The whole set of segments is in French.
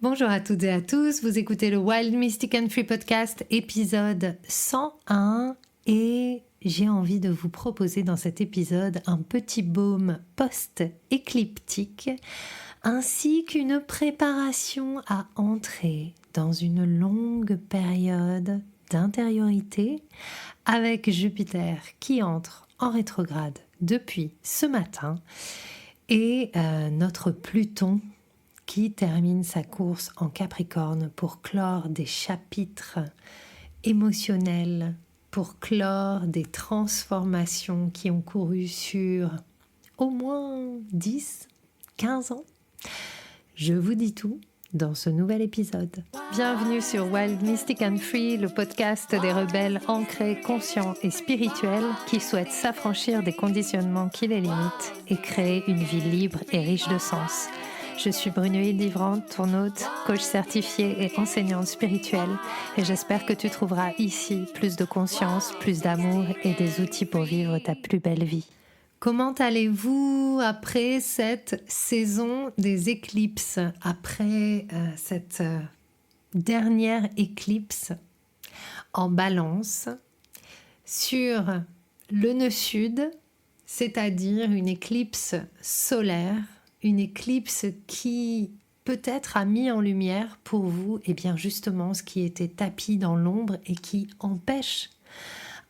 Bonjour à toutes et à tous, vous écoutez le Wild Mystic and Free Podcast, épisode 101 et j'ai envie de vous proposer dans cet épisode un petit baume post-écliptique ainsi qu'une préparation à entrer dans une longue période d'intériorité avec Jupiter qui entre en rétrograde depuis ce matin et notre Pluton qui termine sa course en Capricorne pour clore des chapitres émotionnels, pour clore des transformations qui ont couru sur au moins 10, 15 ans. Je vous dis tout dans ce nouvel épisode. Bienvenue sur Wild Mystic and Free, le podcast des rebelles ancrés, conscients et spirituels qui souhaitent s'affranchir des conditionnements qui les limitent et créer une vie libre et riche de sens. Je suis Brunoïde Livrante, ton hôte, coach certifiée et enseignante spirituelle et j'espère que tu trouveras ici plus de conscience, plus d'amour et des outils pour vivre ta plus belle vie. Comment allez-vous après cette saison des éclipses, après cette dernière éclipse en Balance sur le nœud sud, c'est-à-dire une éclipse solaire, une éclipse qui peut-être a mis en lumière pour vous bien justement ce qui était tapis dans l'ombre et qui empêche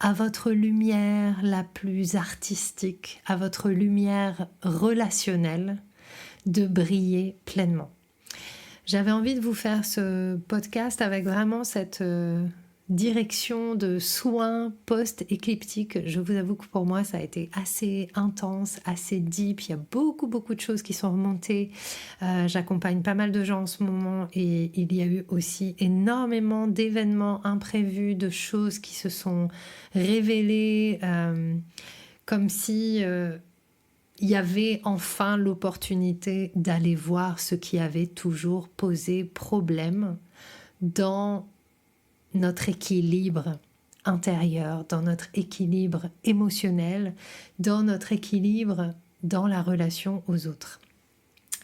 à votre lumière la plus artistique, à votre lumière relationnelle de briller pleinement. J'avais envie de vous faire ce podcast avec vraiment cette direction de soins post-écliptiques. Je vous avoue que pour moi ça a été assez intense, assez deep. Il y a beaucoup de choses qui sont remontées. J'accompagne pas mal de gens en ce moment et il y a eu aussi énormément d'événements imprévus, de choses qui se sont révélées comme si il y avait enfin l'opportunité d'aller voir ce qui avait toujours posé problème dans notre équilibre intérieur, dans notre équilibre émotionnel, dans notre équilibre dans la relation aux autres.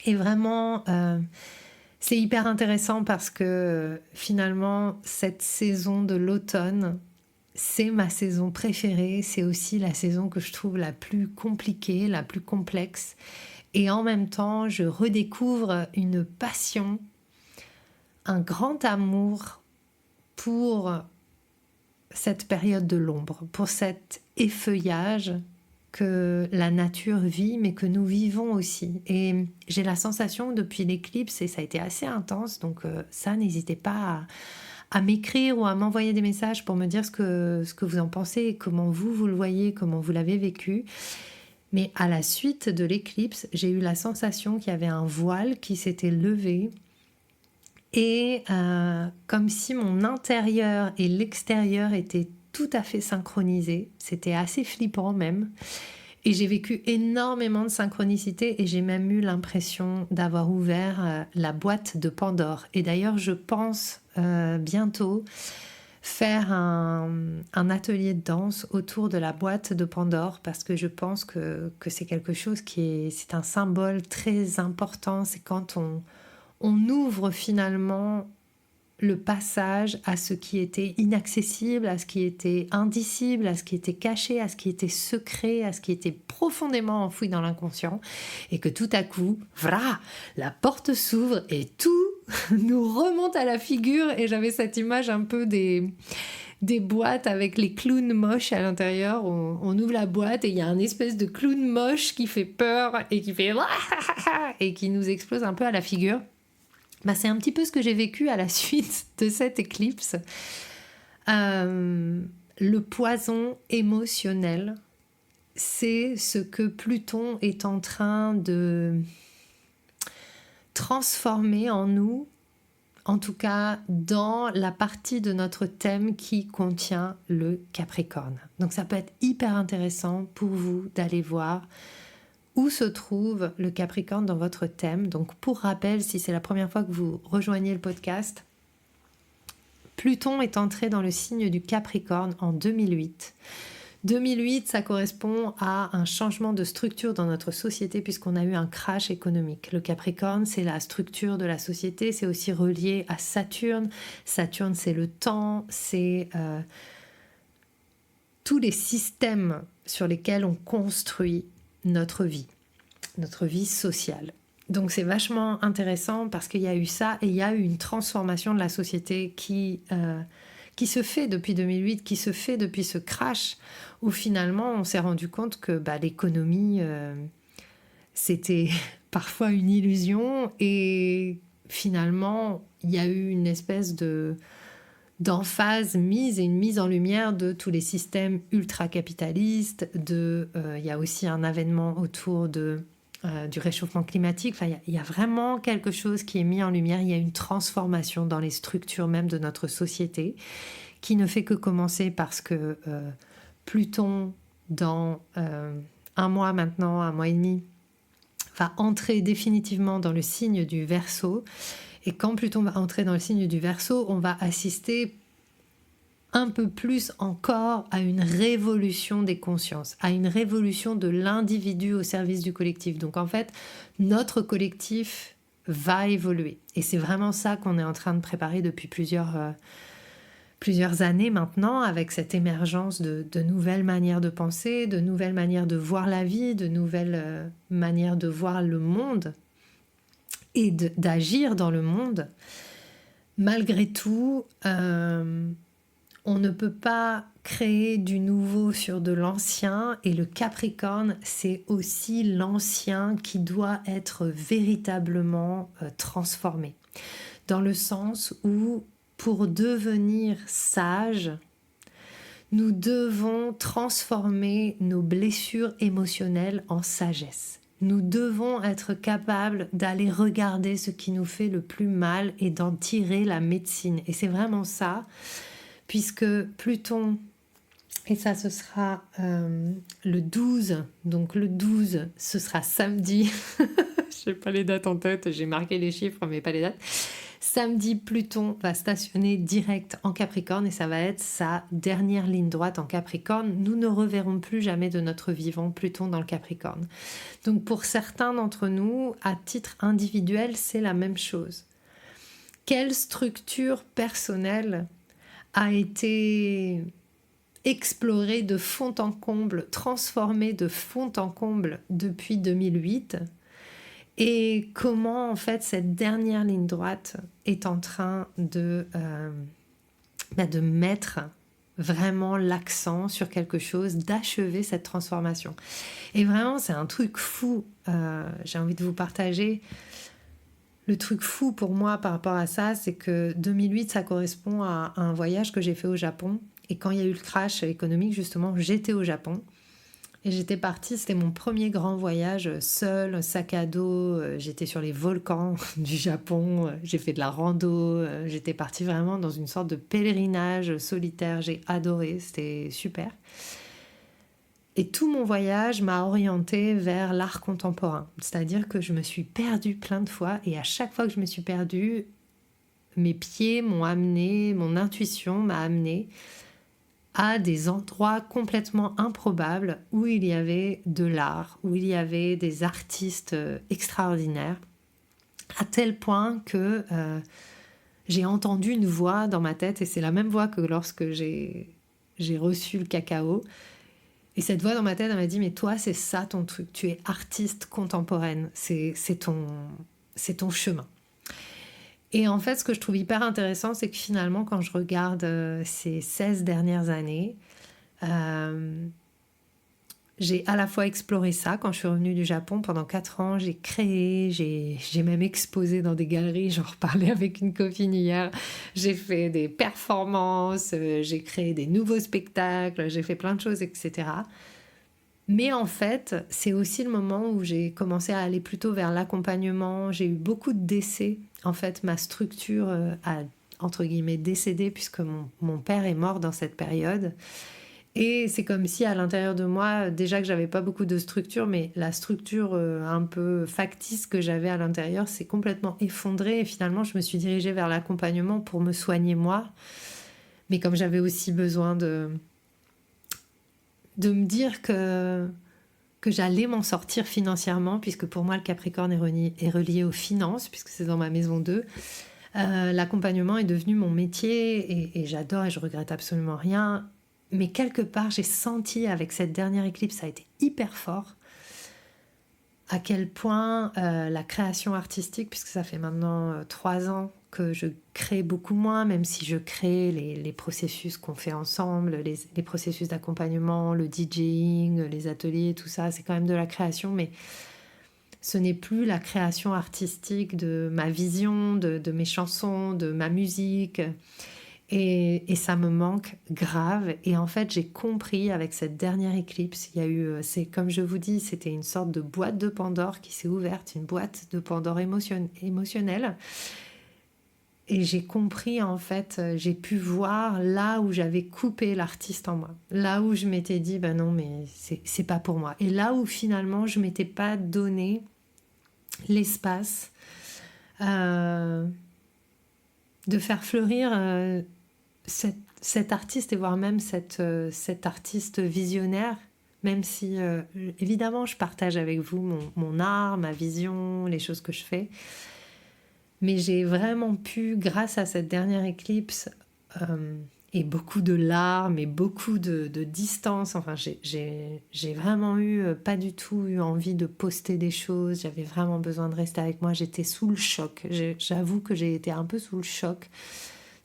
Et vraiment, c'est hyper intéressant parce que finalement, cette saison de l'automne, c'est ma saison préférée, c'est aussi la saison que je trouve la plus compliquée, la plus complexe. Et en même temps, je redécouvre une passion, un grand amour pour cette période de l'ombre, pour cet effeuillage que la nature vit, mais que nous vivons aussi. Et j'ai la sensation depuis l'éclipse, et ça a été assez intense, donc ça, n'hésitez pas à m'écrire ou à m'envoyer des messages pour me dire ce que vous en pensez, comment vous le voyez, comment vous l'avez vécu. Mais à la suite de l'éclipse, j'ai eu la sensation qu'il y avait un voile qui s'était levé et comme si mon intérieur et l'extérieur étaient tout à fait synchronisés. C'était assez flippant même. Et j'ai vécu énormément de synchronicité et j'ai même eu l'impression d'avoir ouvert la boîte de Pandore. Et d'ailleurs, je pense bientôt faire un atelier de danse autour de la boîte de Pandore parce que je pense que c'est quelque chose c'est un symbole très important. C'est quand on ouvre finalement le passage à ce qui était inaccessible, à ce qui était indicible, à ce qui était caché, à ce qui était secret, à ce qui était profondément enfoui dans l'inconscient, et que tout à coup, la porte s'ouvre et tout nous remonte à la figure. Et j'avais cette image un peu des boîtes avec les clowns moches à l'intérieur. On ouvre la boîte et il y a un espèce de clown moche qui fait peur et qui fait et qui nous explose un peu à la figure. C'est un petit peu ce que j'ai vécu à la suite de cette éclipse. Le poison émotionnel, c'est ce que Pluton est en train de transformer en nous, en tout cas dans la partie de notre thème qui contient le Capricorne. Donc ça peut être hyper intéressant pour vous d'aller voir où se trouve le Capricorne dans votre thème. Donc pour rappel, si c'est la première fois que vous rejoignez le podcast, Pluton est entré dans le signe du Capricorne en 2008. 2008, ça correspond à un changement de structure dans notre société puisqu'on a eu un crash économique. Le Capricorne, c'est la structure de la société, c'est aussi relié à Saturne. Saturne, c'est le temps, c'est tous les systèmes sur lesquels on construit notre vie sociale. Donc c'est vachement intéressant parce qu'il y a eu ça et il y a eu une transformation de la société qui se fait depuis 2008, qui se fait depuis ce crash où finalement on s'est rendu compte que l'économie c'était parfois une illusion et finalement il y a eu une espèce d'emphase mise et une mise en lumière de tous les systèmes ultra-capitalistes, il y a aussi un avènement autour du réchauffement climatique. Enfin, il y a vraiment quelque chose qui est mis en lumière. Il y a une transformation dans les structures même de notre société qui ne fait que commencer parce que Pluton, dans un mois maintenant, un mois et demi, va entrer définitivement dans le signe du Verseau. Et quand Pluton va entrer dans le signe du Verseau, on va assister un peu plus encore à une révolution des consciences, à une révolution de l'individu au service du collectif. Donc en fait, notre collectif va évoluer. Et c'est vraiment ça qu'on est en train de préparer depuis plusieurs années maintenant, avec cette émergence de nouvelles manières de penser, de nouvelles manières de voir la vie, de nouvelles manières de voir le monde et d'agir dans le monde. Malgré tout, on ne peut pas créer du nouveau sur de l'ancien et le Capricorne, c'est aussi l'ancien qui doit être véritablement transformé. Dans le sens où, pour devenir sage, nous devons transformer nos blessures émotionnelles en sagesse. Nous devons être capables d'aller regarder ce qui nous fait le plus mal et d'en tirer la médecine. Et c'est vraiment ça, puisque Pluton, et ça ce sera le 12, donc le 12 ce sera samedi, je n'ai pas les dates en tête, j'ai marqué les chiffres mais pas les dates. Samedi, Pluton va stationner direct en Capricorne et ça va être sa dernière ligne droite en Capricorne. Nous ne reverrons plus jamais de notre vivant Pluton dans le Capricorne. Donc pour certains d'entre nous, à titre individuel, c'est la même chose. Quelle structure personnelle a été explorée de fond en comble, transformée de fond en comble depuis 2008 ? Et comment, en fait, cette dernière ligne droite est en train de mettre vraiment l'accent sur quelque chose, d'achever cette transformation. Et vraiment, c'est un truc fou. J'ai envie de vous partager. Le truc fou pour moi par rapport à ça, c'est que 2008, ça correspond à un voyage que j'ai fait au Japon. Et quand il y a eu le crash économique, justement, j'étais au Japon. Et j'étais partie, c'était mon premier grand voyage seul, sac à dos, j'étais sur les volcans du Japon, j'ai fait de la rando, j'étais partie vraiment dans une sorte de pèlerinage solitaire, j'ai adoré, c'était super. Et tout mon voyage m'a orientée vers l'art contemporain, c'est-à-dire que je me suis perdue plein de fois et à chaque fois que je me suis perdue, mes pieds m'ont amené, mon intuition m'a amené à des endroits complètement improbables où il y avait de l'art, où il y avait des artistes extraordinaires, à tel point que j'ai entendu une voix dans ma tête, et c'est la même voix que lorsque j'ai reçu le cacao. Et cette voix dans ma tête, elle m'a dit « Mais toi, c'est ça ton truc, tu es artiste contemporaine, c'est ton chemin. » Et en fait, ce que je trouve hyper intéressant, c'est que finalement, quand je regarde ces 16 dernières années, j'ai à la fois exploré ça. Quand je suis revenue du Japon, pendant 4 ans, j'ai créé, j'ai même exposé dans des galeries, j'en reparlais avec une copine hier, j'ai fait des performances, j'ai créé des nouveaux spectacles, j'ai fait plein de choses, etc. Mais en fait, c'est aussi le moment où j'ai commencé à aller plutôt vers l'accompagnement. J'ai eu beaucoup de décès. En fait, ma structure a, entre guillemets, décédé puisque mon père est mort dans cette période. Et c'est comme si à l'intérieur de moi, déjà que j'avais pas beaucoup de structure, mais la structure un peu factice que j'avais à l'intérieur s'est complètement effondrée. Et finalement, je me suis dirigée vers l'accompagnement pour me soigner moi. Mais comme j'avais aussi besoin de me dire que j'allais m'en sortir financièrement, puisque pour moi le Capricorne est relié aux finances, puisque c'est dans ma maison 2. L'accompagnement est devenu mon métier et j'adore et je regrette absolument rien. Mais quelque part, j'ai senti avec cette dernière éclipse, ça a été hyper fort, à quel point la création artistique, puisque ça fait maintenant 3 ans que je crée beaucoup moins, même si je crée les processus qu'on fait ensemble, les processus d'accompagnement, le DJing, les ateliers, tout ça, c'est quand même de la création, mais ce n'est plus la création artistique de ma vision, de mes chansons, de ma musique. Et ça me manque grave. Et en fait, j'ai compris avec cette dernière éclipse, il y a eu, c'est comme je vous dis, c'était une sorte de boîte de Pandore qui s'est ouverte, une boîte de Pandore émotionnelle. Et j'ai compris, en fait, j'ai pu voir là où j'avais coupé l'artiste en moi. Là où je m'étais dit, ben non, mais c'est pas pour moi. Et là où finalement, je m'étais pas donné l'espace de faire fleurir cet artiste et voire même cet artiste visionnaire, même si évidemment je partage avec vous mon art, ma vision, les choses que je fais. Mais j'ai vraiment pu, grâce à cette dernière éclipse, et beaucoup de larmes et beaucoup de distance, enfin j'ai vraiment pas du tout eu envie de poster des choses, j'avais vraiment besoin de rester avec moi, j'étais sous le choc, j'avoue que j'ai été un peu sous le choc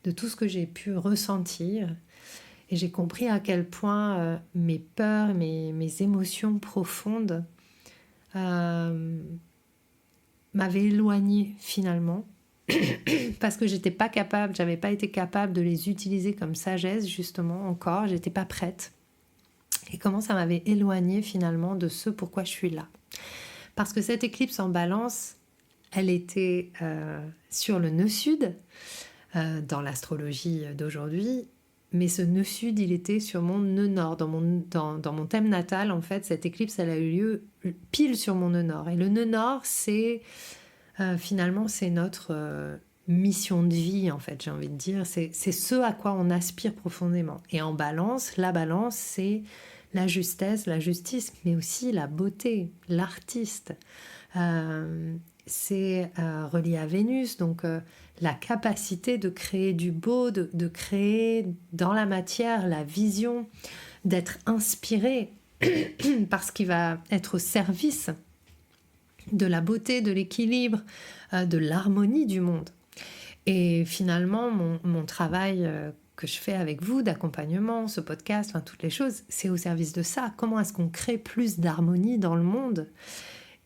de tout ce que j'ai pu ressentir. Et j'ai compris à quel point mes peurs, mes émotions profondes m'avaient éloignée finalement. Parce que j'étais pas capable, j'avais pas été capable de les utiliser comme sagesse justement encore, j'étais pas prête. Et comment ça m'avait éloignée finalement de ce pourquoi je suis là. Parce que cette éclipse en Balance, elle était sur le nœud sud, dans l'astrologie d'aujourd'hui, mais ce nœud sud, il était sur mon nœud nord. Dans mon thème natal, en fait, cette éclipse, elle a eu lieu pile sur mon nœud nord. Et le nœud nord, c'est finalement, c'est notre mission de vie, en fait, j'ai envie de dire. C'est ce à quoi on aspire profondément. Et en Balance, la Balance, c'est la justesse, la justice, mais aussi la beauté, l'artiste. C'est relié à Vénus, donc la capacité de créer du beau, de créer dans la matière la vision, d'être inspiré par ce qui va être au service de la beauté, de l'équilibre, de l'harmonie du monde. Et finalement, mon travail que je fais avec vous, d'accompagnement, ce podcast, enfin, toutes les choses, c'est au service de ça. Comment est-ce qu'on crée plus d'harmonie dans le monde ?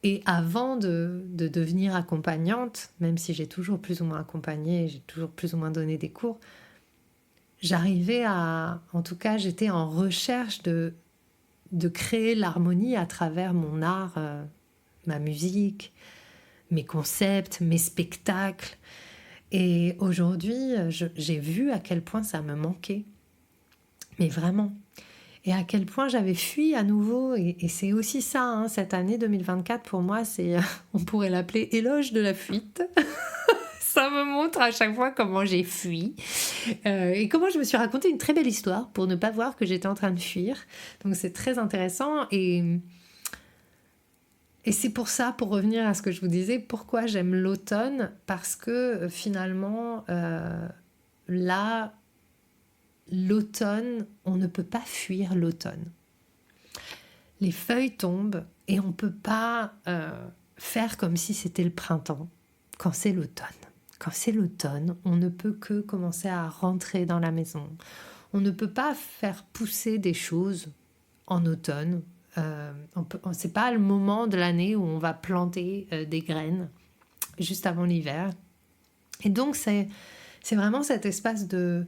Et avant de devenir accompagnante, même si j'ai toujours plus ou moins accompagné, j'ai toujours plus ou moins donné des cours, j'arrivais en tout cas, j'étais en recherche de créer l'harmonie à travers mon art, ma musique, mes concepts, mes spectacles. Et aujourd'hui, j'ai vu à quel point ça me manquait. Mais vraiment. Et à quel point j'avais fui à nouveau. Et c'est aussi ça, hein, cette année 2024, pour moi, on pourrait l'appeler éloge de la fuite. Ça me montre à chaque fois comment j'ai fui et comment je me suis raconté une très belle histoire pour ne pas voir que j'étais en train de fuir. Donc c'est très intéressant. Et c'est pour ça, pour revenir à ce que je vous disais, pourquoi j'aime l'automne, parce que finalement, là, l'automne, on ne peut pas fuir l'automne. Les feuilles tombent et on ne peut pas faire comme si c'était le printemps quand c'est l'automne. Quand c'est l'automne, on ne peut que commencer à rentrer dans la maison. On ne peut pas faire pousser des choses en automne. C'est pas le moment de l'année où on va planter des graines juste avant l'hiver. Et donc c'est vraiment cet espace de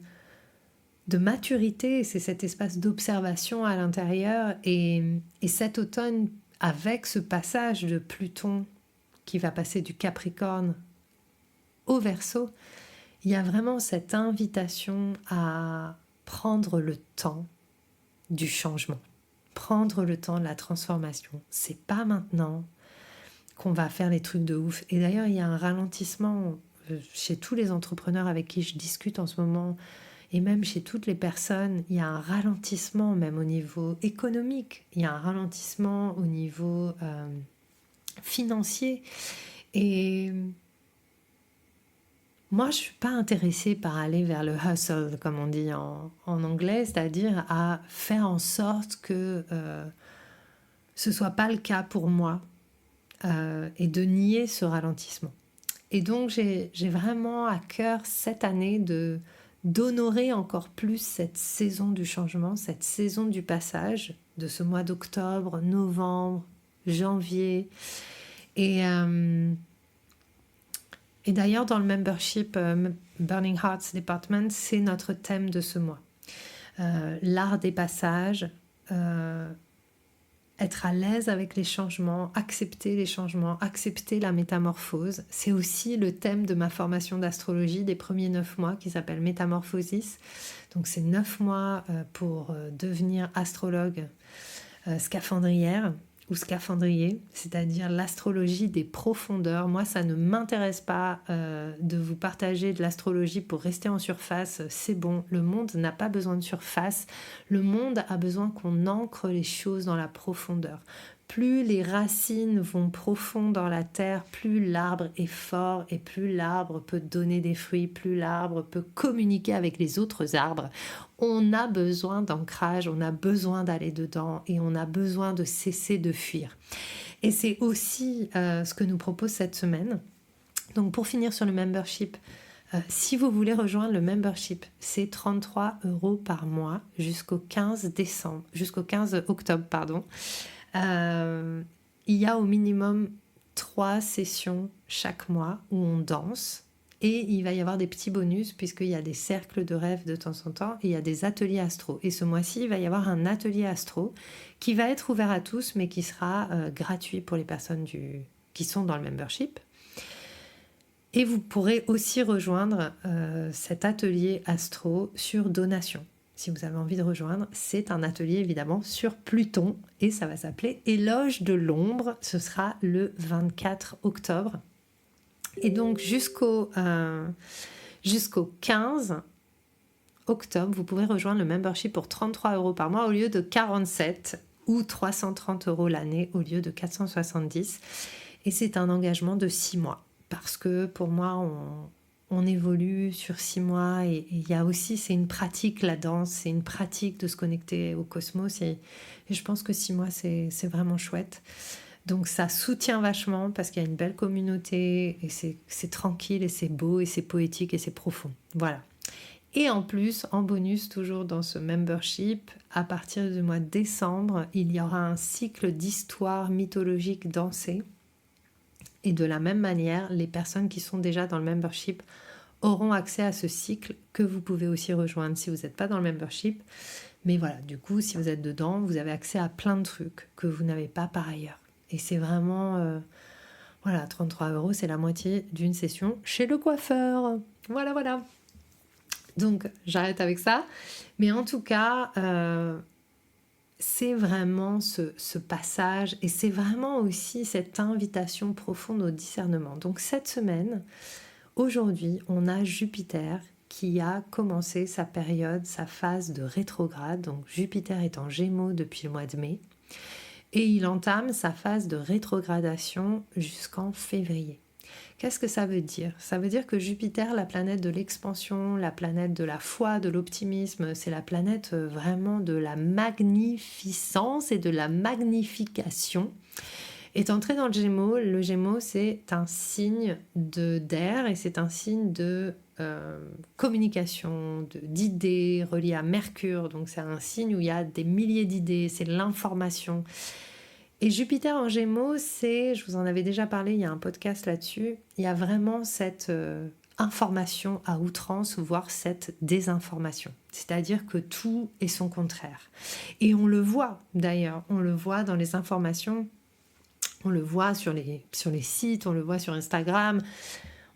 maturité, c'est cet espace d'observation à l'intérieur. Et cet automne, avec ce passage de Pluton qui va passer du Capricorne au Verseau, il y a vraiment cette invitation à prendre le temps du changement, prendre le temps de la transformation. C'est pas maintenant qu'on va faire les trucs de ouf. Et d'ailleurs, il y a un ralentissement chez tous les entrepreneurs avec qui je discute en ce moment. et même chez toutes les personnes, il y a un ralentissement même au niveau économique, il y a un ralentissement au niveau financier. Et moi, je ne suis pas intéressée par aller vers le hustle, comme on dit en anglais, c'est-à-dire à faire en sorte que ce ne soit pas le cas pour moi et de nier ce ralentissement. Et donc, j'ai vraiment à cœur cette année d'honorer encore plus cette saison du changement, cette saison du passage de ce mois d'octobre, novembre, janvier. Et d'ailleurs, dans le membership Burning Hearts Department, c'est notre thème de ce mois. L'art des passages, être à l'aise avec les changements, accepter la métamorphose. C'est aussi le thème de ma formation d'astrologie des premiers 9 mois qui s'appelle Métamorphosis. Donc c'est 9 mois pour devenir astrologue scaphandrière ou scaphandrier, c'est-à-dire l'astrologie des profondeurs. Moi, ça ne m'intéresse pas de vous partager de l'astrologie pour rester en surface. C'est bon, le monde n'a pas besoin de surface. Le monde a besoin qu'on ancre les choses dans la profondeur. Plus les racines vont profond dans la terre, plus l'arbre est fort et plus l'arbre peut donner des fruits, plus l'arbre peut communiquer avec les autres arbres. On a besoin d'ancrage, on a besoin d'aller dedans et on a besoin de cesser de fuir. Et c'est aussi ce que nous propose cette semaine. Donc pour finir sur le membership, si vous voulez rejoindre le membership, c'est 33 € par mois jusqu'au 15 octobre, pardon. Il y a au minimum 3 sessions chaque mois où on danse et il va y avoir des petits bonus puisqu'il y a des cercles de rêve de temps en temps et il y a des ateliers astro. Et ce mois-ci, il va y avoir un atelier astro qui va être ouvert à tous mais qui sera gratuit pour les personnes qui sont dans le membership. Et vous pourrez aussi rejoindre cet atelier astro sur donation. Si vous avez envie de rejoindre, c'est un atelier évidemment sur Pluton et ça va s'appeler Éloge de l'ombre. Ce sera le 24 octobre. Et donc jusqu'au 15 octobre, vous pouvez rejoindre le membership pour 33 € par mois au lieu de 47 ou 330 € l'année au lieu de 470. Et c'est un engagement de 6 mois parce que pour moi, on évolue sur 6 mois et il y a aussi, c'est une pratique la danse, c'est une pratique de se connecter au cosmos et je pense que 6 mois c'est vraiment chouette. Donc ça soutient vachement parce qu'il y a une belle communauté et c'est tranquille et c'est beau et c'est poétique et c'est profond. Voilà. Et en plus, en bonus, toujours dans ce membership, à partir du mois de décembre, il y aura un cycle d'histoire mythologique dansée. Et de la même manière, les personnes qui sont déjà dans le membership auront accès à ce cycle que vous pouvez aussi rejoindre si vous n'êtes pas dans le membership. Mais voilà, du coup, si vous êtes dedans, vous avez accès à plein de trucs que vous n'avez pas par ailleurs. Et c'est vraiment... 33 €, c'est la moitié d'une session chez le coiffeur. Voilà. Donc, j'arrête avec ça. Mais en tout cas... c'est vraiment ce passage et c'est vraiment aussi cette invitation profonde au discernement. Donc cette semaine, aujourd'hui, on a Jupiter qui a commencé sa période, sa phase de rétrograde. Donc Jupiter est en Gémeaux depuis le mois de mai et il entame sa phase de rétrogradation jusqu'en février. Qu'est-ce que ça veut dire ? Ça veut dire que Jupiter, la planète de l'expansion, la planète de la foi, de l'optimisme, c'est la planète vraiment de la magnificence et de la magnification, est entré dans le Gémeaux. Le Gémeaux, c'est un signe d'air et c'est un signe de communication, d'idées reliées à Mercure. Donc c'est un signe où il y a des milliers d'idées, c'est l'information. Et Jupiter en Gémeaux, je vous en avais déjà parlé, il y a un podcast là-dessus, il y a vraiment cette information à outrance, voire cette désinformation. C'est-à-dire que tout est son contraire. Et on le voit d'ailleurs, on le voit dans les informations, on le voit sur les sites, on le voit sur Instagram.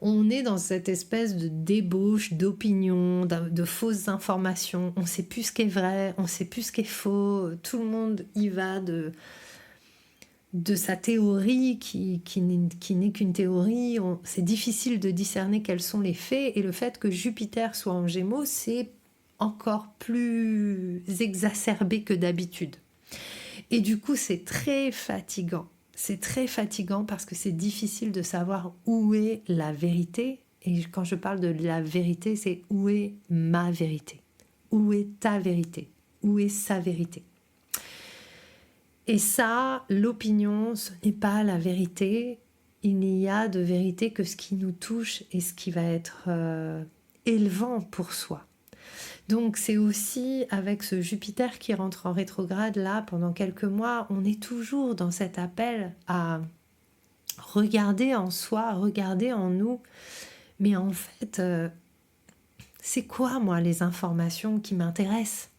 On est dans cette espèce de débauche d'opinions, de fausses informations. On ne sait plus ce qui est vrai, on ne sait plus ce qui est faux. Tout le monde y va de sa théorie qui n'est qu'une théorie. C'est difficile de discerner quels sont les faits et le fait que Jupiter soit en Gémeaux, c'est encore plus exacerbé que d'habitude. Et du coup, c'est très fatigant. C'est très fatigant parce que c'est difficile de savoir où est la vérité. Et quand je parle de la vérité, c'est où est ma vérité? Où est ta vérité? Où est sa vérité? Et ça, l'opinion, ce n'est pas la vérité. Il n'y a de vérité que ce qui nous touche et ce qui va être élevant pour soi. Donc c'est aussi avec ce Jupiter qui rentre en rétrograde là pendant quelques mois, on est toujours dans cet appel à regarder en soi, regarder en nous. Mais en fait, c'est quoi moi les informations qui m'intéressent?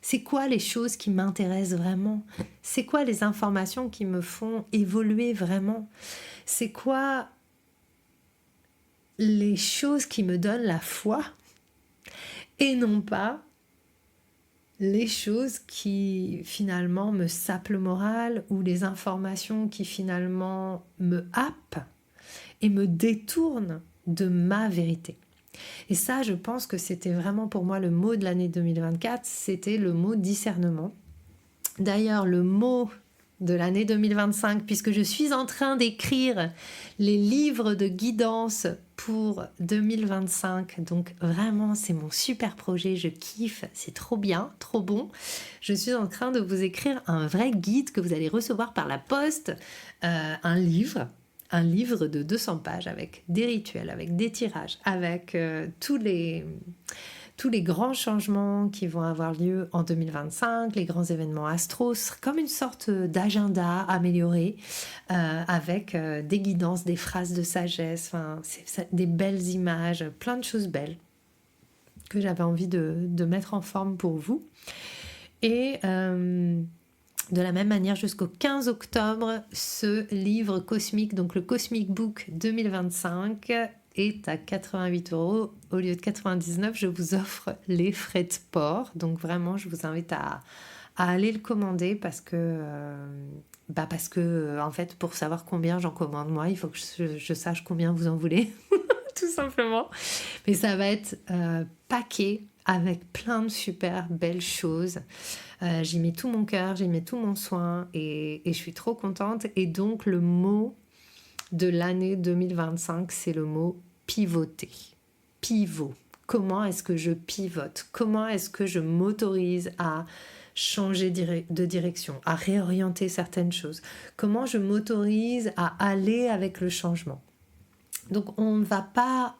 C'est quoi les choses qui m'intéressent vraiment? C'est quoi les informations qui me font évoluer vraiment? C'est quoi les choses qui me donnent la foi? Et non pas les choses qui finalement me sapent le moral ou les informations qui finalement me happent et me détournent de ma vérité. Et ça, je pense que c'était vraiment pour moi le mot de l'année 2024, c'était le mot discernement. D'ailleurs, le mot de l'année 2025, puisque je suis en train d'écrire les livres de guidance pour 2025. Donc vraiment, c'est mon super projet, je kiffe, c'est trop bien, trop bon. Je suis en train de vous écrire un vrai guide que vous allez recevoir par la poste, un livre de 200 pages avec des rituels, avec des tirages, avec tous les grands changements qui vont avoir lieu en 2025, les grands événements astro, comme une sorte d'agenda amélioré avec des guidances, des phrases de sagesse, des belles images, plein de choses belles que j'avais envie de mettre en forme pour vous. Et de la même manière, jusqu'au 15 octobre, ce livre cosmique, donc le Cosmic Book 2025, est à 88 € au lieu de 99. Je vous offre les frais de port. Donc vraiment, je vous invite à aller le commander parce que en fait, pour savoir combien j'en commande moi, il faut que je sache combien vous en voulez, tout simplement. Mais ça va être paqué avec plein de super belles choses. J'y mets tout mon cœur, j'y mets tout mon soin et je suis trop contente. Et donc, le mot de l'année 2025, c'est le mot pivoter. Pivot. Comment est-ce que je pivote? Comment est-ce que je m'autorise à changer de direction, à réorienter certaines choses? Comment je m'autorise à aller avec le changement? Donc, on ne va pas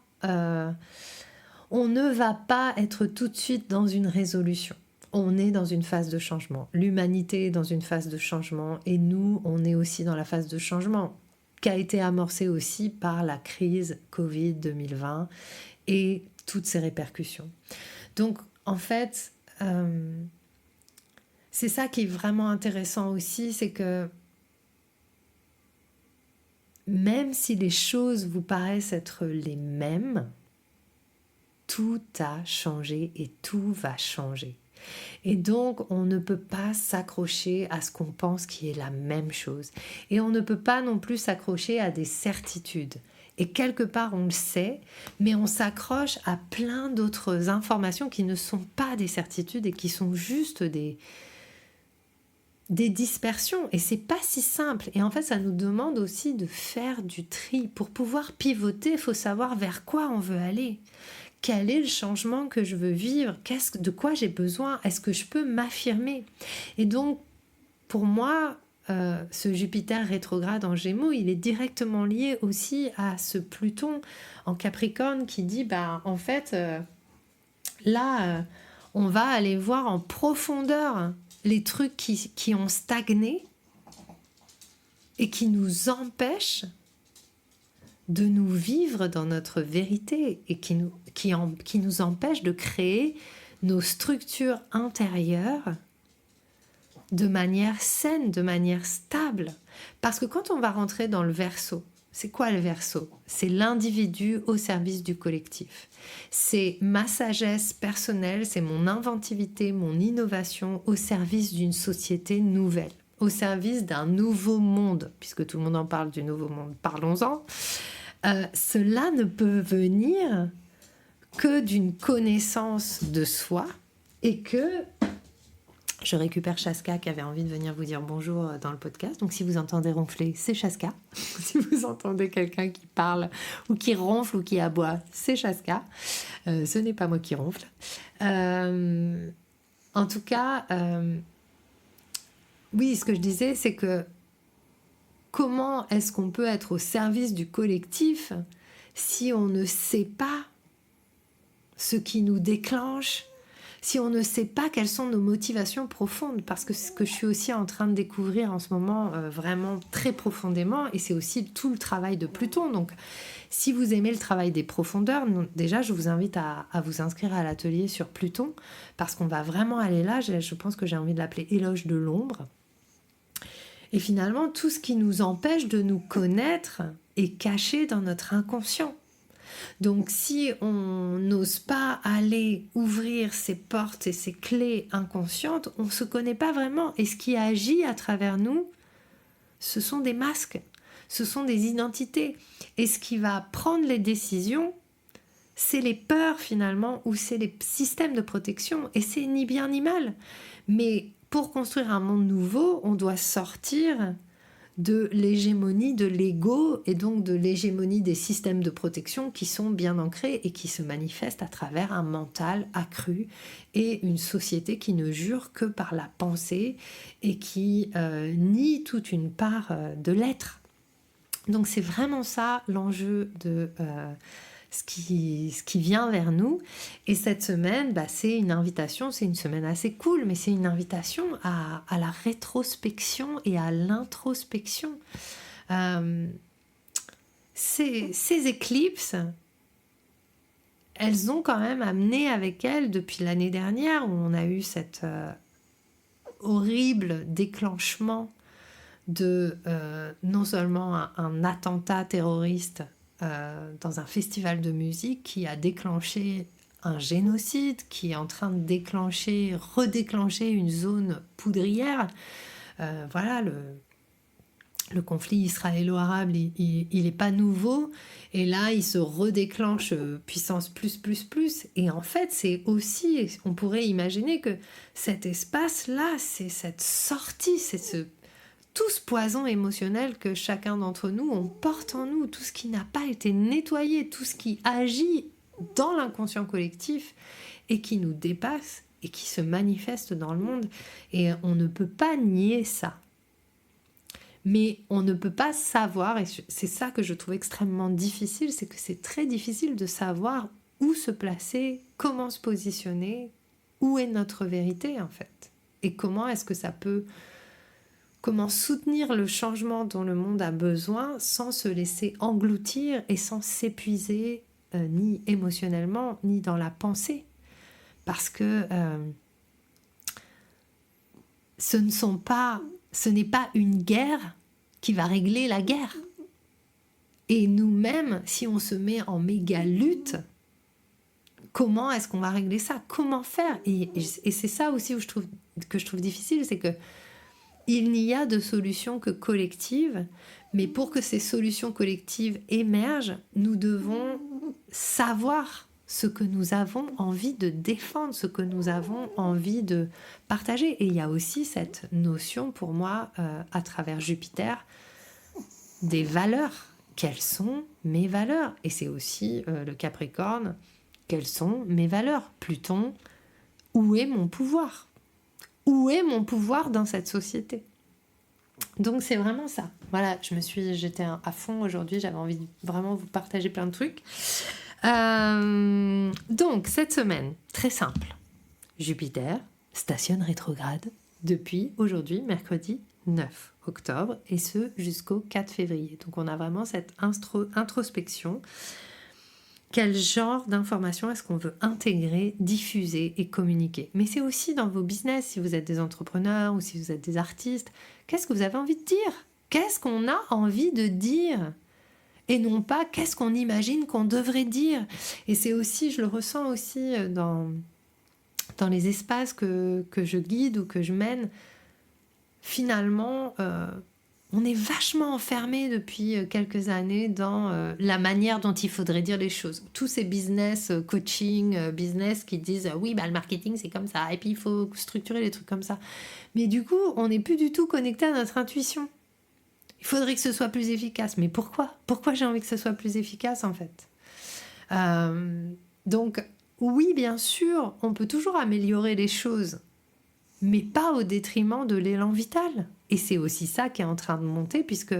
être tout de suite dans une résolution. On est dans une phase de changement. L'humanité est dans une phase de changement et nous, on est aussi dans la phase de changement qui a été amorcée aussi par la crise Covid 2020 et toutes ses répercussions. Donc, en fait, c'est ça qui est vraiment intéressant aussi, c'est que même si les choses vous paraissent être les mêmes, tout a changé et tout va changer. Et donc, on ne peut pas s'accrocher à ce qu'on pense qui est la même chose. Et on ne peut pas non plus s'accrocher à des certitudes. Et quelque part, on le sait, mais on s'accroche à plein d'autres informations qui ne sont pas des certitudes et qui sont juste des dispersions. Et c'est pas si simple. Et en fait, ça nous demande aussi de faire du tri. Pour pouvoir pivoter, il faut savoir vers quoi on veut aller. Quel est le changement que je veux vivre? De quoi j'ai besoin? Est-ce que je peux m'affirmer? Et donc, pour moi, ce Jupiter rétrograde en Gémeaux, il est directement lié aussi à ce Pluton en Capricorne qui dit, en fait, on va aller voir en profondeur les trucs qui ont stagné et qui nous empêchent de nous vivre dans notre vérité et qui nous empêche de créer nos structures intérieures de manière saine, de manière stable. Parce que quand on va rentrer dans le Verseau, c'est quoi le Verseau? C'est l'individu au service du collectif. C'est ma sagesse personnelle, c'est mon inventivité, mon innovation au service d'une société nouvelle, au service d'un nouveau monde, puisque tout le monde en parle du nouveau monde, parlons-en. Cela ne peut venir que d'une connaissance de soi, et que je récupère Chaska qui avait envie de venir vous dire bonjour dans le podcast. Donc si vous entendez ronfler, c'est Chaska. Si vous entendez quelqu'un qui parle ou qui ronfle ou qui aboie, c'est Chaska. Ce n'est pas moi qui ronfle. En tout cas, oui, ce que je disais, c'est que comment est-ce qu'on peut être au service du collectif si on ne sait pas ce qui nous déclenche, si on ne sait pas quelles sont nos motivations profondes, parce que c'est ce que je suis aussi en train de découvrir en ce moment vraiment très profondément, et c'est aussi tout le travail de Pluton. Donc si vous aimez le travail des profondeurs, déjà je vous invite à vous inscrire à l'atelier sur Pluton, parce qu'on va vraiment aller là. Je pense que j'ai envie de l'appeler éloge de l'ombre. Et finalement, tout ce qui nous empêche de nous connaître est caché dans notre inconscient. Donc si on n'ose pas aller ouvrir ces portes et ces clés inconscientes, on ne se connaît pas vraiment. Et ce qui agit à travers nous, ce sont des masques, ce sont des identités. Et ce qui va prendre les décisions, c'est les peurs finalement, ou c'est les systèmes de protection. Et c'est ni bien ni mal. Mais pour construire un monde nouveau, on doit sortir de l'hégémonie de l'ego et donc de l'hégémonie des systèmes de protection qui sont bien ancrés et qui se manifestent à travers un mental accru et une société qui ne jure que par la pensée et qui nie toute une part de l'être. Donc c'est vraiment ça l'enjeu de ce qui vient vers nous. Et cette semaine, c'est une invitation, c'est une semaine assez cool, mais c'est une invitation à la rétrospection et à l'introspection. Ces éclipses, elles ont quand même amené avec elles, depuis l'année dernière, où on a eu cet horrible déclenchement de non seulement un attentat terroriste dans un festival de musique qui a déclenché un génocide, qui est en train de redéclencher une zone poudrière. Voilà, le conflit israélo-arabe, il n'est pas nouveau, et là il se redéclenche puissance plus. Et en fait, c'est aussi, on pourrait imaginer que cet espace-là, c'est cette sortie, c'est tout ce poison émotionnel que chacun d'entre nous, on porte en nous, tout ce qui n'a pas été nettoyé, tout ce qui agit dans l'inconscient collectif et qui nous dépasse et qui se manifeste dans le monde. Et on ne peut pas nier ça. Mais on ne peut pas savoir, et c'est ça que je trouve extrêmement difficile, c'est que c'est très difficile de savoir où se placer, comment se positionner, où est notre vérité en fait. Et comment est-ce que ça peut... Comment soutenir le changement dont le monde a besoin sans se laisser engloutir et sans s'épuiser ni émotionnellement ni dans la pensée. Parce que ce n'est pas une guerre qui va régler la guerre. Et nous-mêmes, si on se met en méga lutte, comment est-ce qu'on va régler ça? Comment faire? Et c'est ça aussi que je trouve difficile, c'est que il n'y a de solution que collective, mais pour que ces solutions collectives émergent, nous devons savoir ce que nous avons envie de défendre, ce que nous avons envie de partager. Et il y a aussi cette notion pour moi, à travers Jupiter, des valeurs. Quelles sont mes valeurs? Et c'est aussi le Capricorne. Quelles sont mes valeurs? Pluton, où est mon pouvoir? Où est mon pouvoir dans cette société? Donc c'est vraiment ça. Voilà, j'étais à fond aujourd'hui, j'avais envie de vraiment vous partager plein de trucs. Donc cette semaine, très simple. Jupiter stationne rétrograde depuis aujourd'hui, mercredi 9 octobre, et ce jusqu'au 4 février. Donc on a vraiment cette introspection. Quel genre d'informations est-ce qu'on veut intégrer, diffuser et communiquer? Mais c'est aussi dans vos business, si vous êtes des entrepreneurs ou si vous êtes des artistes. Qu'est-ce que vous avez envie de dire? Qu'est-ce qu'on a envie de dire? Et non pas qu'est-ce qu'on imagine qu'on devrait dire. Et c'est aussi, je le ressens aussi dans les espaces que je guide ou que je mène. Finalement, on est vachement enfermé depuis quelques années dans la manière dont il faudrait dire les choses. Tous ces business, coaching, business qui disent oui, bah, le marketing c'est comme ça, et puis il faut structurer les trucs comme ça. Mais du coup, on n'est plus du tout connecté à notre intuition. Il faudrait que ce soit plus efficace. Mais pourquoi ? Pourquoi j'ai envie que ce soit plus efficace en fait ? Donc oui, bien sûr, on peut toujours améliorer les choses, mais pas au détriment de l'élan vital. Et c'est aussi ça qui est en train de monter, puisque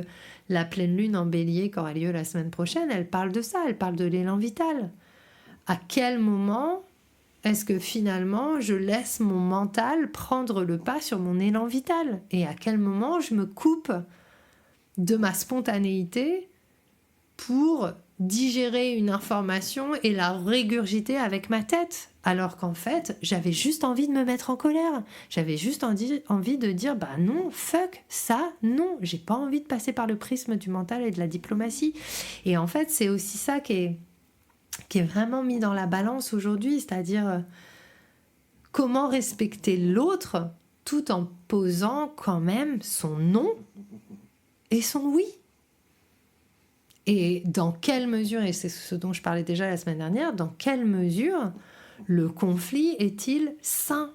la pleine lune en bélier qui aura lieu la semaine prochaine, elle parle de ça, elle parle de l'élan vital. À quel moment est-ce que finalement je laisse mon mental prendre le pas sur mon élan vital ? Et à quel moment je me coupe de ma spontanéité pour digérer une information et la régurgiter avec ma tête, alors qu'en fait, j'avais juste envie de me mettre en colère. J'avais juste envie de dire, bah non, fuck, ça, non. J'ai pas envie de passer par le prisme du mental et de la diplomatie. Et en fait, c'est aussi ça qui est vraiment mis dans la balance aujourd'hui, c'est-à-dire comment respecter l'autre tout en posant quand même son non et son oui. Et dans quelle mesure, et c'est ce dont je parlais déjà la semaine dernière, dans quelle mesure le conflit est-il sain ?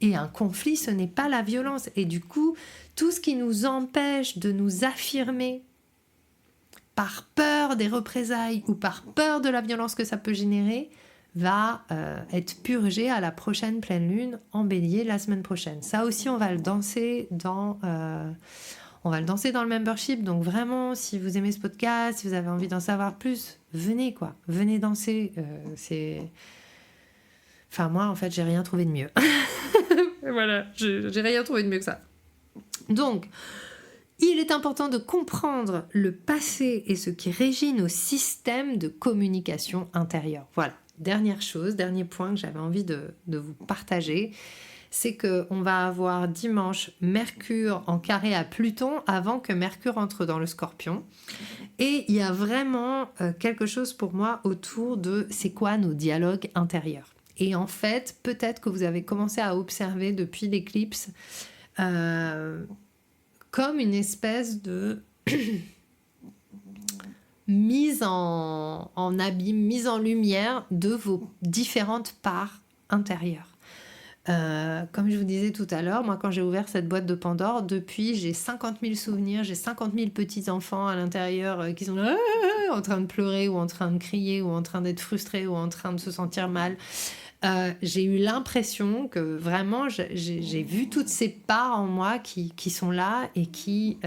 Et un conflit, ce n'est pas la violence. Et du coup, tout ce qui nous empêche de nous affirmer par peur des représailles ou par peur de la violence que ça peut générer, va être purgé à la prochaine pleine lune en bélier la semaine prochaine. Ça aussi, on va le danser dans... On va le danser dans le membership, donc vraiment, si vous aimez ce podcast, si vous avez envie d'en savoir plus, venez quoi, venez danser. Enfin moi, en fait, j'ai rien trouvé de mieux. Voilà, j'ai rien trouvé de mieux que ça. Donc, il est important de comprendre le passé et ce qui régit nos systèmes de communication intérieure. Voilà, dernière chose, dernier point que j'avais envie de vous partager, c'est qu'on va avoir dimanche Mercure en carré à Pluton avant que Mercure entre dans le Scorpion. Et il y a vraiment quelque chose pour moi autour de c'est quoi nos dialogues intérieurs. Et en fait, peut-être que vous avez commencé à observer depuis l'éclipse comme une espèce de mise en abîme, mise en lumière de vos différentes parts intérieures. Comme je vous disais tout à l'heure, moi quand j'ai ouvert cette boîte de Pandore, depuis j'ai 50 000 souvenirs, j'ai 50 000 petits-enfants à l'intérieur qui sont là, en train de pleurer ou en train de crier ou en train d'être frustrés ou en train de se sentir mal. J'ai eu l'impression que vraiment j'ai vu toutes ces parts en moi qui sont là et qui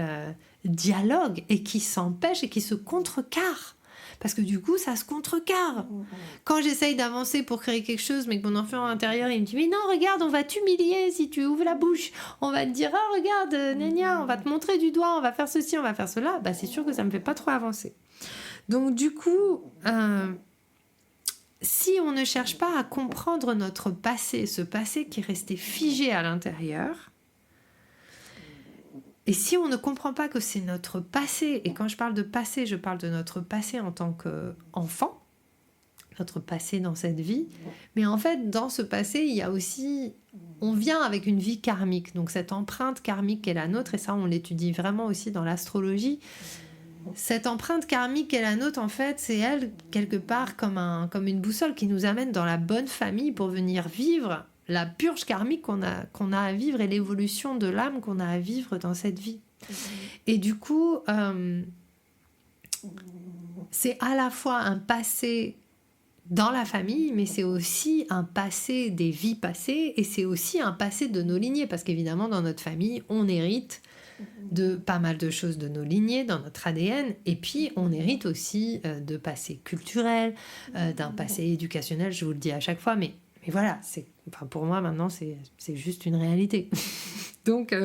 dialoguent et qui s'empêchent et qui se contrecarrent. Parce que du coup, ça se contrecarre. Quand j'essaye d'avancer pour créer quelque chose, mais que mon enfant intérieur, il me dit « Mais non, regarde, on va t'humilier si tu ouvres la bouche. On va te dire « Ah, regarde, gna, on va te montrer du doigt, on va faire ceci, on va faire cela. » Bah, c'est sûr que ça me fait pas trop avancer. Donc du coup, si on ne cherche pas à comprendre notre passé, ce passé qui est resté figé à l'intérieur, et si on ne comprend pas que c'est notre passé, et quand je parle de passé, je parle de notre passé en tant qu'enfant, notre passé dans cette vie, mais en fait, dans ce passé, il y a aussi... On vient avec une vie karmique, donc cette empreinte karmique qui est la nôtre, et ça, on l'étudie vraiment aussi dans l'astrologie. Cette empreinte karmique qui est la nôtre, en fait, c'est elle, quelque part, comme une boussole qui nous amène dans la bonne famille pour venir vivre la purge karmique qu'on a à vivre et l'évolution de l'âme qu'on a à vivre dans cette vie. Et du coup, c'est à la fois un passé dans la famille, mais c'est aussi un passé des vies passées et c'est aussi un passé de nos lignées, parce qu'évidemment, dans notre famille, on hérite de pas mal de choses de nos lignées, dans notre ADN, et puis on hérite aussi de passé culturel, d'un passé éducationnel, je vous le dis à chaque fois, mais voilà, pour moi maintenant c'est juste une réalité. Donc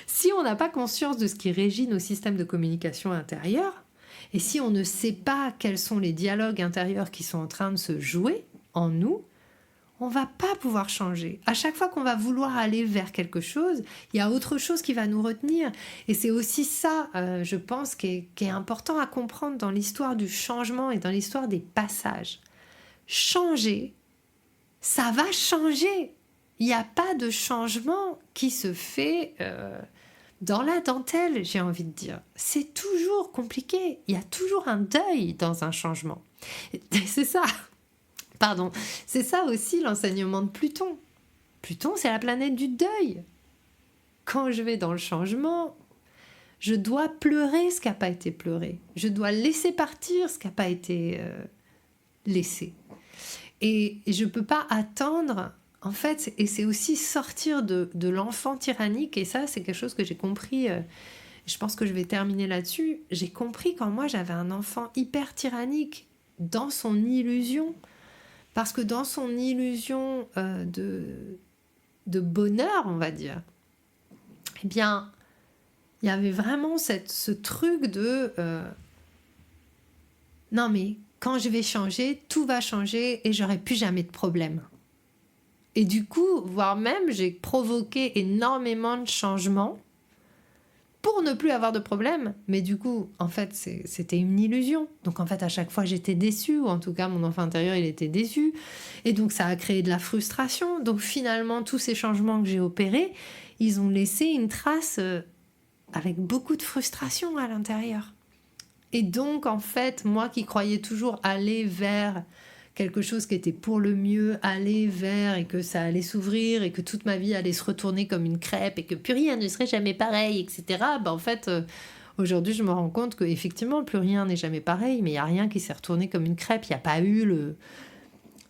si on n'a pas conscience de ce qui régit nos systèmes de communication intérieurs, et si on ne sait pas quels sont les dialogues intérieurs qui sont en train de se jouer en nous, on va pas pouvoir changer. À chaque fois qu'on va vouloir aller vers quelque chose, il y a autre chose qui va nous retenir. Et c'est aussi ça, je pense, qui est important à comprendre dans l'histoire du changement et dans l'histoire des passages. Changer, ça va changer. Il n'y a pas de changement qui se fait dans la dentelle, j'ai envie de dire. C'est toujours compliqué. Il y a toujours un deuil dans un changement. Et c'est ça, pardon, c'est ça aussi l'enseignement de Pluton. Pluton, c'est la planète du deuil. Quand je vais dans le changement, je dois pleurer ce qui n'a pas été pleuré. Je dois laisser partir ce qui n'a pas été laissé. Et je ne peux pas attendre, en fait, et c'est aussi sortir de l'enfant tyrannique, et ça, c'est quelque chose que j'ai compris, je pense que je vais terminer là-dessus, j'ai compris quand moi j'avais un enfant hyper tyrannique, dans son illusion, parce que dans son illusion de bonheur, on va dire, eh bien, il y avait vraiment ce truc de non mais quand je vais changer, tout va changer et j'aurai plus jamais de problème. Et du coup, voire même, j'ai provoqué énormément de changements pour ne plus avoir de problème. Mais du coup, en fait, c'était une illusion. Donc en fait, à chaque fois, j'étais déçue, ou en tout cas, mon enfant intérieur, il était déçu. Et donc, ça a créé de la frustration. Donc finalement, tous ces changements que j'ai opérés, ils ont laissé une trace avec beaucoup de frustration à l'intérieur. Et donc, en fait, moi qui croyais toujours aller vers quelque chose qui était pour le mieux, aller vers et que ça allait s'ouvrir et que toute ma vie allait se retourner comme une crêpe et que plus rien ne serait jamais pareil, etc. En fait, aujourd'hui, je me rends compte qu'effectivement, plus rien n'est jamais pareil, mais il n'y a rien qui s'est retourné comme une crêpe. Il n'y a pas eu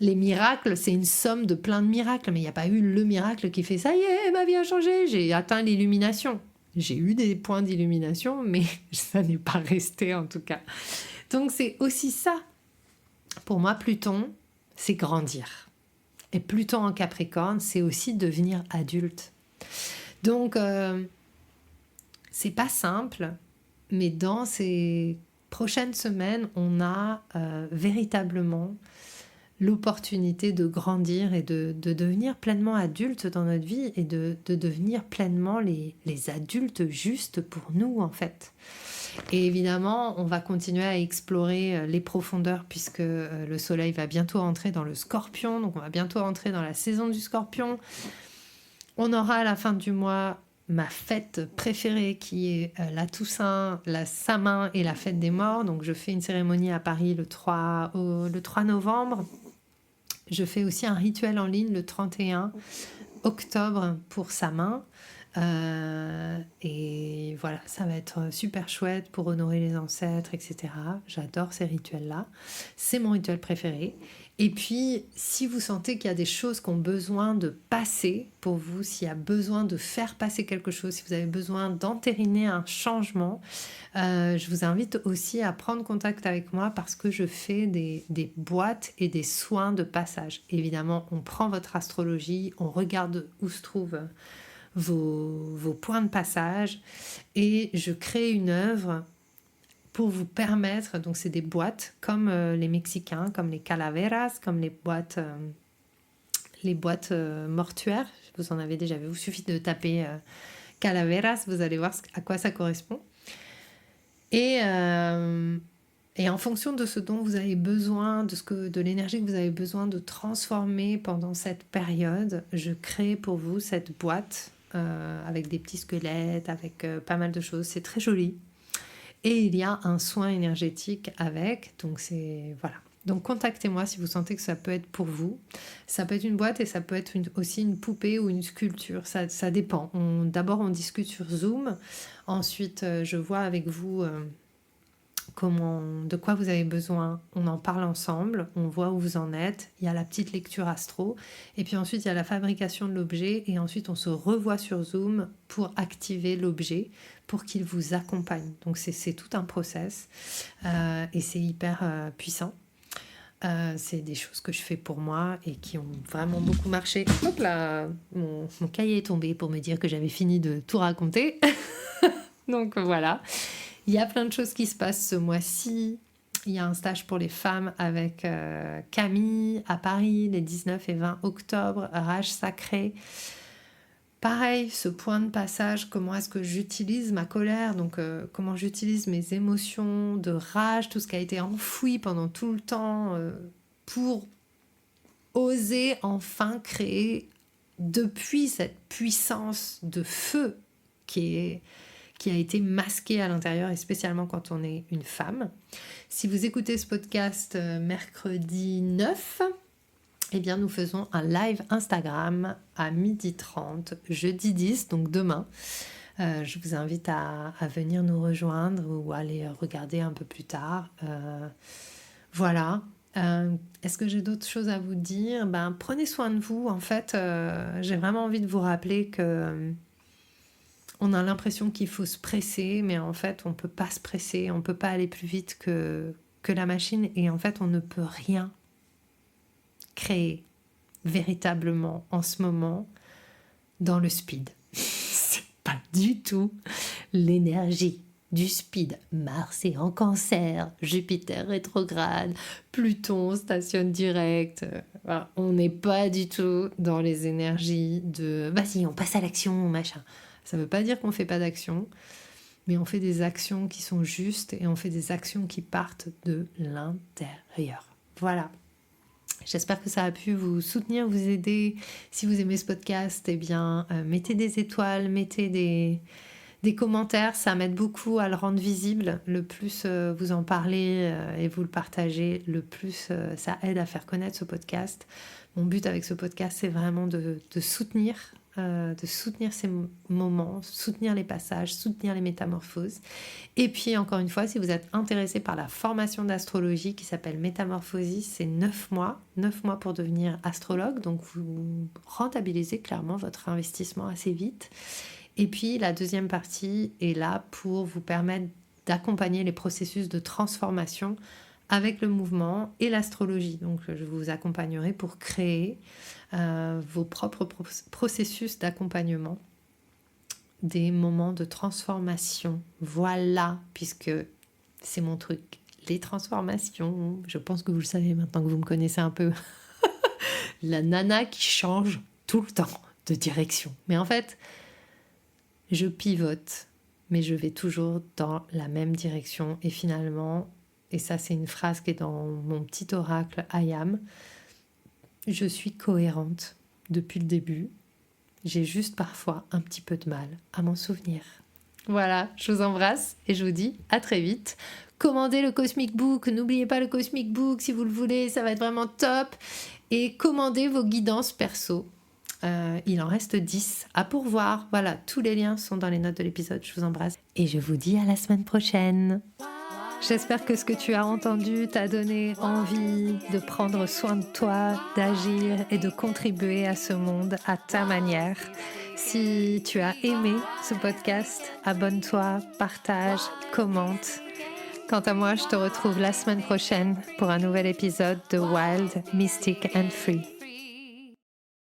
les miracles, c'est une somme de plein de miracles, mais il n'y a pas eu le miracle qui fait ça y est, ma vie a changé, j'ai atteint l'illumination. J'ai eu des points d'illumination, mais ça n'est pas resté en tout cas. Donc c'est aussi ça. Pour moi, Pluton, c'est grandir. Et Pluton en Capricorne, c'est aussi devenir adulte. Donc, c'est pas simple, mais dans ces prochaines semaines, on a véritablement l'opportunité de grandir et de devenir pleinement adulte dans notre vie et de devenir pleinement les adultes justes pour nous, en fait. Et évidemment, on va continuer à explorer les profondeurs puisque le soleil va bientôt entrer dans le scorpion, donc on va bientôt entrer dans la saison du scorpion. On aura à la fin du mois ma fête préférée qui est la Toussaint, la Samin et la fête des morts. Donc je fais une cérémonie à Paris le 3 novembre. Je fais aussi un rituel en ligne le 31 octobre pour Samin. Et voilà, ça va être super chouette pour honorer les ancêtres, etc. J'adore ces rituels-là. C'est mon rituel préféré. Et puis, si vous sentez qu'il y a des choses qui ont besoin de passer pour vous, s'il y a besoin de faire passer quelque chose, si vous avez besoin d'entériner un changement, je vous invite aussi à prendre contact avec moi parce que je fais des boîtes et des soins de passage. Évidemment, on prend votre astrologie, on regarde où se trouvent vos points de passage et je crée une œuvre pour vous permettre, donc c'est des boîtes comme les Mexicains, comme les calaveras, comme les boîtes mortuaires, vous en avez déjà vu, il vous suffit de taper calaveras, vous allez voir à quoi ça correspond. Et en fonction de ce dont vous avez besoin, de l'énergie que vous avez besoin de transformer pendant cette période, je crée pour vous cette boîte avec des petits squelettes, avec pas mal de choses. C'est très joli. Et il y a un soin énergétique avec. Donc c'est voilà. Donc contactez-moi si vous sentez que ça peut être pour vous. Ça peut être une boîte et ça peut être aussi une poupée ou une sculpture. Ça dépend. D'abord on discute sur Zoom. Ensuite je vois avec vous de quoi vous avez besoin, on en parle ensemble, on voit où vous en êtes, il y a la petite lecture astro, et puis ensuite il y a la fabrication de l'objet, et ensuite on se revoit sur Zoom pour activer l'objet, pour qu'il vous accompagne. Donc c'est tout un process, et c'est hyper puissant. C'est des choses que je fais pour moi et qui ont vraiment beaucoup marché. Hop là, mon cahier est tombé pour me dire que j'avais fini de tout raconter. Donc voilà. Il y a plein de choses qui se passent ce mois-ci. Il y a un stage pour les femmes avec Camille à Paris les 19 et 20 octobre, Rage Sacré. Pareil, ce point de passage, comment est-ce que j'utilise ma colère, donc comment j'utilise mes émotions de rage, tout ce qui a été enfoui pendant tout le temps pour oser enfin créer depuis cette puissance de feu qui a été masqué à l'intérieur, et spécialement quand on est une femme. Si vous écoutez ce podcast mercredi 9, eh bien nous faisons un live Instagram à 12h30, jeudi 10, donc demain. Je vous invite à venir nous rejoindre ou à aller regarder un peu plus tard. Voilà. Est-ce que j'ai d'autres choses à vous dire ? Prenez soin de vous. En fait, j'ai vraiment envie de vous rappeler que on a l'impression qu'il faut se presser, mais en fait, on ne peut pas se presser, on ne peut pas aller plus vite que la machine, et en fait, on ne peut rien créer véritablement en ce moment dans le speed. C'est pas du tout l'énergie du speed. Mars est en Cancer, Jupiter rétrograde, Pluton stationne direct. Voilà. On n'est pas du tout dans les énergies de « vas-y, on passe à l'action, machin ». Ça ne veut pas dire qu'on ne fait pas d'action, mais on fait des actions qui sont justes et on fait des actions qui partent de l'intérieur. Voilà. J'espère que ça a pu vous soutenir, vous aider. Si vous aimez ce podcast, eh bien, mettez des étoiles, mettez des commentaires. Ça m'aide beaucoup à le rendre visible. Le plus vous en parlez et vous le partagez, le plus ça aide à faire connaître ce podcast. Mon but avec ce podcast, c'est vraiment de soutenir ces moments, soutenir les passages, soutenir les métamorphoses. Et puis, encore une fois, si vous êtes intéressé par la formation d'astrologie qui s'appelle Métamorphosis, c'est 9 mois pour devenir astrologue. Donc, vous rentabilisez clairement votre investissement assez vite. Et puis, la deuxième partie est là pour vous permettre d'accompagner les processus de transformation avec le mouvement et l'astrologie. Donc, je vous accompagnerai pour créer vos propres processus d'accompagnement, des moments de transformation. Voilà, puisque c'est mon truc, les transformations. Je pense que vous le savez maintenant que vous me connaissez un peu. La nana qui change tout le temps de direction. Mais en fait, je pivote, mais je vais toujours dans la même direction. Et finalement, et ça c'est une phrase qui est dans mon petit oracle I Am, je suis cohérente depuis le début. J'ai juste parfois un petit peu de mal à m'en souvenir. Voilà, je vous embrasse et je vous dis à très vite. Commandez le Cosmic Book, n'oubliez pas le Cosmic Book si vous le voulez, ça va être vraiment top. Et commandez vos guidances perso. Il en reste 10 à pourvoir. Voilà, tous les liens sont dans les notes de l'épisode. Je vous embrasse et je vous dis à la semaine prochaine. J'espère que ce que tu as entendu t'a donné envie de prendre soin de toi, d'agir et de contribuer à ce monde à ta manière. Si tu as aimé ce podcast, abonne-toi, partage, commente. Quant à moi, je te retrouve la semaine prochaine pour un nouvel épisode de Wild, Mystic and Free.